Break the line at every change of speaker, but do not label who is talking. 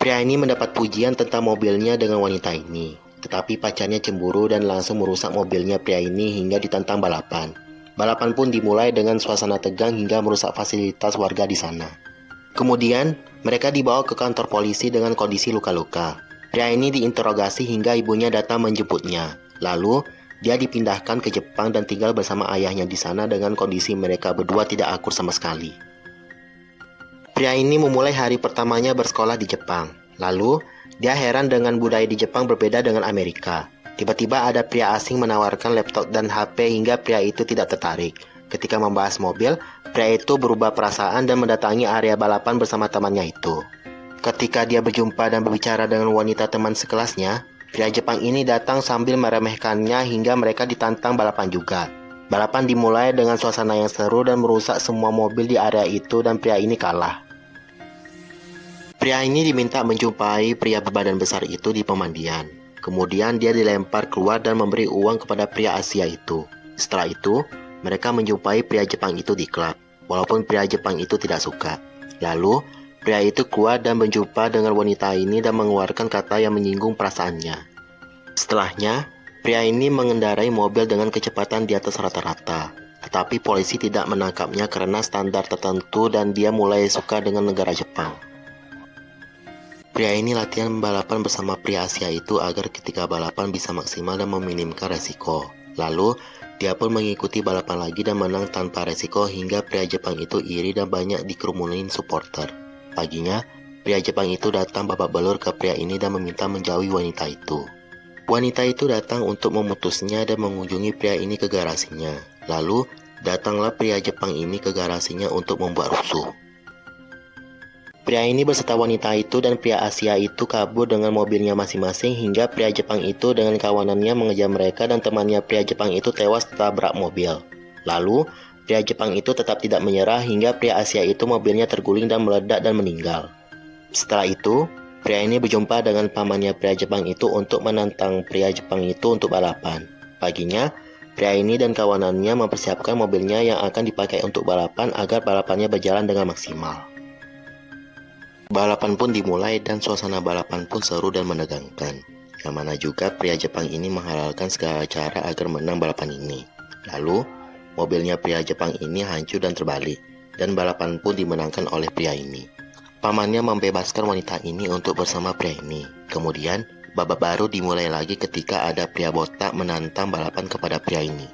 Pria ini mendapat pujian tentang mobilnya dengan wanita ini, tetapi pacarnya cemburu dan langsung merusak mobilnya pria ini hingga ditantang balapan. Balapan pun dimulai dengan suasana tegang hingga merusak fasilitas warga di sana. Kemudian, mereka dibawa ke kantor polisi dengan kondisi luka-luka. Pria ini diinterogasi hingga ibunya datang menjemputnya. Lalu, dia dipindahkan ke Jepang dan tinggal bersama ayahnya di sana dengan kondisi mereka berdua tidak akur sama sekali. Pria ini memulai hari pertamanya bersekolah di Jepang. Lalu, dia heran dengan budaya di Jepang berbeda dengan Amerika. Tiba-tiba ada pria asing menawarkan laptop dan HP hingga pria itu tidak tertarik. Ketika membahas mobil, pria itu berubah perasaan dan mendatangi area balapan bersama temannya itu. Ketika dia berjumpa dan berbicara dengan wanita teman sekelasnya, pria Jepang ini datang sambil meremehkannya hingga mereka ditantang balapan juga. Balapan dimulai dengan suasana yang seru dan merusak semua mobil di area itu dan pria ini kalah. Pria ini diminta menjumpai pria berbadan besar itu di pemandian. Kemudian dia dilempar keluar dan memberi uang kepada pria Asia itu. Setelah itu, mereka menjumpai pria Jepang itu di klub, walaupun pria Jepang itu tidak suka. Lalu, pria itu keluar dan berjumpa dengan wanita ini dan mengeluarkan kata yang menyinggung perasaannya. Setelahnya, pria ini mengendarai mobil dengan kecepatan di atas rata-rata. Tetapi polisi tidak menangkapnya karena standar tertentu dan dia mulai suka dengan negara Jepang. Pria ini latihan balapan bersama pria Asia itu agar ketika balapan bisa maksimal dan meminimkan resiko. Lalu, dia pun mengikuti balapan lagi dan menang tanpa resiko hingga pria Jepang itu iri dan banyak dikerumunin supporter. Paginya, pria Jepang itu datang babak belur ke pria ini dan meminta menjauhi wanita itu. Wanita itu datang untuk memutusnya dan mengunjungi pria ini ke garasinya. Lalu, datanglah pria Jepang ini ke garasinya untuk membuat rusuh. Pria ini beserta wanita itu dan pria Asia itu kabur dengan mobilnya masing-masing hingga pria Jepang itu dengan kawanannya mengejar mereka dan temannya pria Jepang itu tewas tertabrak mobil. Lalu, pria Jepang itu tetap tidak menyerah hingga pria Asia itu mobilnya terguling dan meledak dan meninggal. Setelah itu, pria ini berjumpa dengan pamannya pria Jepang itu untuk menantang pria Jepang itu untuk balapan. Paginya, pria ini dan kawanannya mempersiapkan mobilnya yang akan dipakai untuk balapan agar balapannya berjalan dengan maksimal. Balapan pun dimulai dan suasana balapan pun seru dan menegangkan. Yang mana juga pria Jepang ini menghalalkan segala cara agar menang balapan ini. Lalu, mobilnya pria Jepang ini hancur dan terbalik, dan balapan pun dimenangkan oleh pria ini. Pamannya membebaskan wanita ini untuk bersama pria ini. Kemudian, babak baru dimulai lagi ketika ada pria botak menantang balapan kepada pria ini.